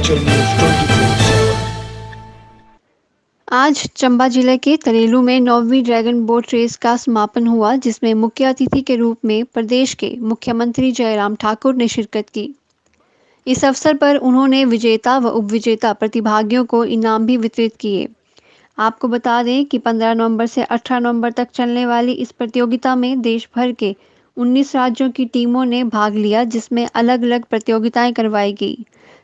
Himachal news 24/7। आज चंबा जिले के तरेलू में 9वीं ड्रैगन बोट रेस का समापन हुआ, जिसमें मुख्य अतिथि के रूप में प्रदेश के मुख्यमंत्री जयराम ठाकुर ने शिरकत की। इस अवसर पर उन्होंने विजेता व उपविजेता प्रतिभागियों को इनाम भी वितरित किए। आपको बता दें कि 15 नवंबर से 18 नवंबर तक चलने वाली इस प्रतियोगिता में देश भर के 19 राज्यों की टीमों ने भाग लिया, जिसमें अलग-अलग प्रतियोगिताएं करवाई गई।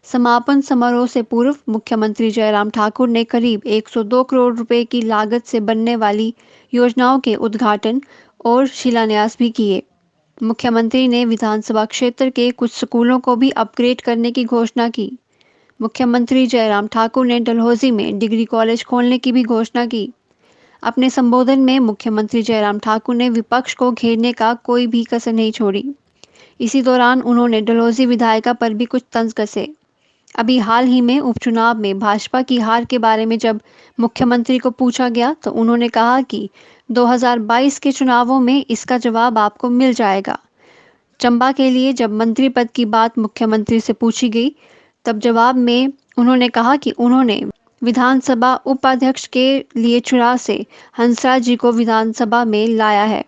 समापन समारोह से पूर्व मुख्यमंत्री जयराम ठाकुर ने करीब 102 करोड़ रुपए की लागत से बनने वाली योजनाओं के उद्घाटन और शिलान्यास भी किए। मुख्यमंत्री ने विधानसभा क्षेत्र के कुछ स्कूलों को भी अपग्रेड करने की घोषणा की। मुख्यमंत्री जयराम ठाकुर ने डलहौजी में डिग्री कॉलेज खोलने की भी घोषणा की। अपने संबोधन में मुख्यमंत्री जयराम ठाकुर ने विपक्ष को घेरने का कोई भी कसर नहीं छोड़ी। इसी दौरान उन्होंने डलहौजी विधायिका पर भी कुछ तंज कसे। अभी हाल ही में उपचुनाव में भाजपा की हार के बारे में जब मुख्यमंत्री को पूछा गया तो उन्होंने कहा कि 2022 के चुनावों में इसका जवाब आपको मिल जाएगा। चंबा के लिए जब मंत्री पद की बात मुख्यमंत्री से पूछी गई, तब जवाब में उन्होंने कहा कि उन्होंने विधानसभा उपाध्यक्ष के लिए चुनाव से हंसराज जी को विधानसभा में लाया है,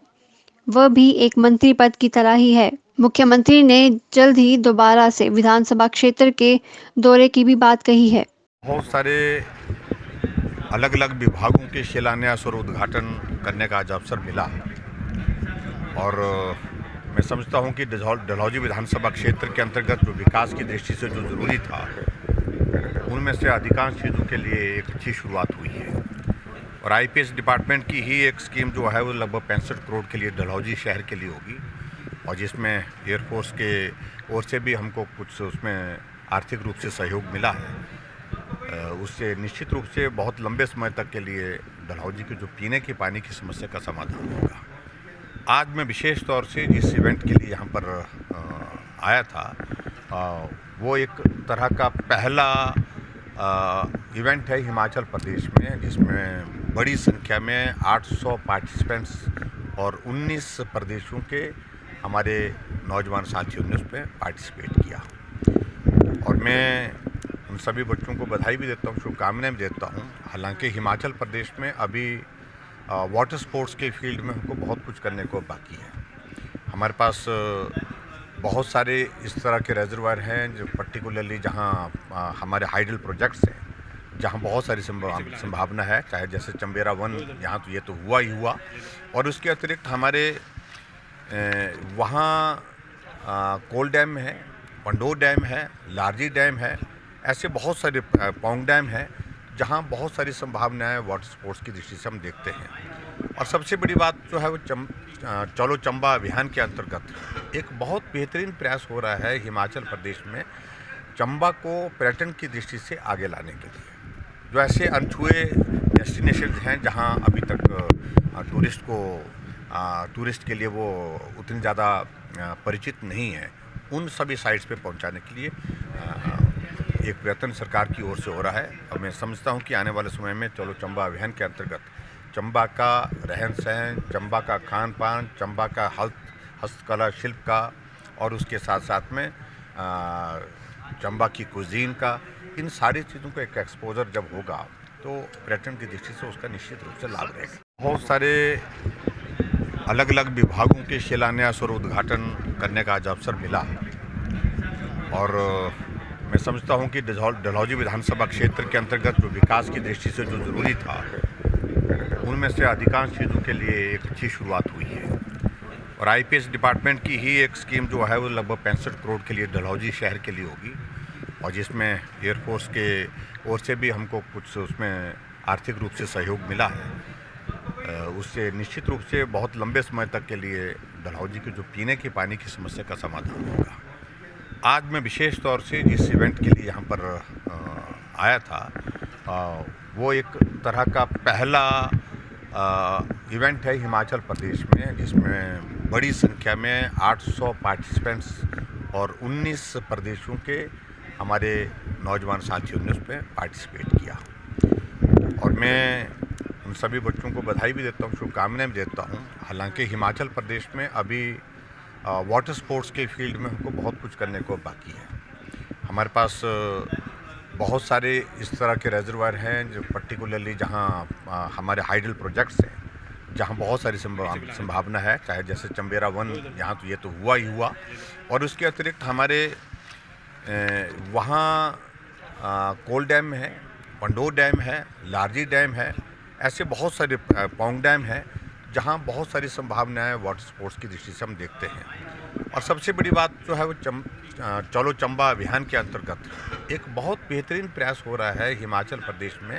वह भी एक मंत्री पद की तरह ही है। मुख्यमंत्री ने जल्द ही दोबारा से विधानसभा क्षेत्र के दौरे की भी बात कही है। बहुत सारे अलग अलग विभागों के शिलान्यास और उद्घाटन करने का आज अवसर मिला और मैं समझता हूं कि डलहौजी विधानसभा क्षेत्र के अंतर्गत जो विकास की दृष्टि से जो ज़रूरी था, उनमें से अधिकांश चीज़ों के लिए एक अच्छी शुरुआत हुई है। और आईपीएस डिपार्टमेंट की ही एक स्कीम जो है वो लगभग 65 करोड़ के लिए डलहौजी शहर के लिए होगी, और जिसमें एयरफोर्स के ओर से भी हमको कुछ उसमें आर्थिक रूप से सहयोग मिला है। उससे निश्चित रूप से बहुत लंबे समय तक के लिए डलहौजी के जो पीने के पानी की समस्या का समाधान होगा। आज मैं विशेष तौर से जिस इवेंट के लिए यहाँ पर आया था, वो एक तरह का पहला इवेंट है हिमाचल प्रदेश में, जिसमें बड़ी संख्या में 800 पार्टिसिपेंट्स और 19 प्रदेशों के हमारे नौजवान साथियों ने उसमें पार्टिसिपेट किया। और मैं उन सभी बच्चों को बधाई भी देता हूँ, शुभकामनाएं भी देता हूँ। हालांकि हिमाचल प्रदेश में अभी वाटर स्पोर्ट्स के फील्ड में हमको बहुत कुछ करने को बाकी है। हमारे पास बहुत सारे इस तरह के रिजर्वायर हैं जो पर्टिकुलरली जहाँ हमारे हाइडल प्रोजेक्ट्स हैं, जहाँ बहुत सारी संभावना है, चाहे जैसे चंबेरा 1 यहाँ तो ये तो हुआ ही हुआ, और उसके अतिरिक्त हमारे वहाँ कोल डैम है, पंडोर डैम है, लारजी डैम है, ऐसे बहुत सारे पौंग डैम है जहाँ बहुत सारी संभावनाएं वाटर स्पोर्ट्स की दृष्टि से हम देखते हैं। और सबसे बड़ी बात जो है वो चलो चंबा अभियान के अंतर्गत एक बहुत बेहतरीन प्रयास हो रहा है हिमाचल प्रदेश में चंबा को पर्यटन की दृष्टि से आगे लाने के लिए। जो ऐसे अनछुए डेस्टिनेशन हैं जहाँ अभी तक टूरिस्ट के लिए वो उतनी ज़्यादा परिचित नहीं है, उन सभी साइट्स पे पहुंचाने के लिए एक प्रयत्न सरकार की ओर से हो रहा है। और मैं समझता हूं कि आने वाले समय में चलो चंबा अभियान के अंतर्गत चंबा का रहन सहन, चंबा का खान पान, चंबा का हस्तकला शिल्प का, और उसके साथ साथ में चंबा की कुजीन का, इन सारी चीज़ों का एक एक्सपोजर जब होगा तो पर्यटन की दृष्टि से उसका निश्चित रूप से लाभ रहेगा। बहुत सारे अलग अलग विभागों के शिलान्यास और उद्घाटन करने का आज अवसर मिला और मैं समझता हूं कि डलहौजी विधानसभा क्षेत्र के अंतर्गत जो विकास की दृष्टि से जो ज़रूरी था, उनमें से अधिकांश चीज़ों के लिए एक अच्छी शुरुआत हुई है। और आईपीएस डिपार्टमेंट की ही एक स्कीम जो है वो लगभग 65 करोड़ के लिए डलहौजी शहर के लिए होगी, और जिसमें एयरफोर्स के ओर से भी हमको कुछ उसमें आर्थिक रूप से सहयोग मिला है। उससे निश्चित रूप से बहुत लंबे समय तक के लिए डलहौजी के जो पीने के पानी की समस्या का समाधान होगा। आज मैं विशेष तौर से जिस इवेंट के लिए यहाँ पर आया था, वो एक तरह का पहला इवेंट है हिमाचल प्रदेश में, जिसमें बड़ी संख्या में 800 पार्टिसिपेंट्स और 19 प्रदेशों के हमारे नौजवान साथियों ने उसमें पार्टिसिपेट किया। और मैं उन सभी बच्चों को बधाई भी देता हूँ, शुभकामनाएं भी देता हूँ। हालांकि हिमाचल प्रदेश में अभी वाटर स्पोर्ट्स के फील्ड में हमको बहुत कुछ करने को बाकी है। हमारे पास बहुत सारे इस तरह के रिजर्वायर हैं जो पर्टिकुलरली जहाँ हमारे हाइडल प्रोजेक्ट्स हैं, जहाँ बहुत सारी संभावना है, चाहे जैसे चंबेरा वन, यहाँ तो ये तो हुआ ही हुआ, और उसके अतिरिक्त हमारे वहाँ कोल डैम है, पंडोर डैम है, लारजी डैम है, ऐसे बहुत सारे पौंग डैम है जहाँ बहुत सारी संभावनाएं वाटर स्पोर्ट्स की दृष्टि से हम देखते हैं। और सबसे बड़ी बात जो है वो चलो चंबा अभियान के अंतर्गत एक बहुत बेहतरीन प्रयास हो रहा है हिमाचल प्रदेश में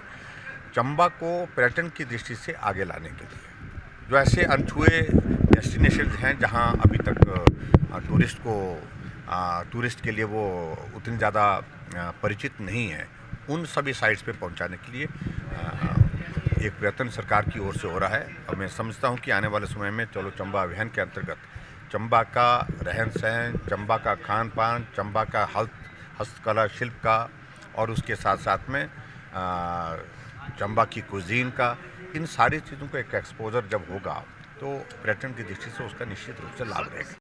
चंबा को पर्यटन की दृष्टि से आगे लाने के लिए। जो ऐसे अनछुए डेस्टिनेशन हैं जहां अभी तक टूरिस्ट के लिए वो उतनी ज़्यादा परिचित नहीं है, उन सभी साइट्स पे पहुंचाने के लिए एक प्रयत्न सरकार की ओर से हो रहा है। और मैं समझता हूं कि आने वाले समय में चलो चंबा अभियान के अंतर्गत चंबा का रहन सहन, चंबा का खान पान, चंबा का हस्तकला शिल्प का, और उसके साथ साथ में चंबा की कुजीन का, इन सारी चीज़ों का एक एक्सपोजर जब होगा तो पर्यटन की दृष्टि से उसका निश्चित रूप से लाभ रहेगा।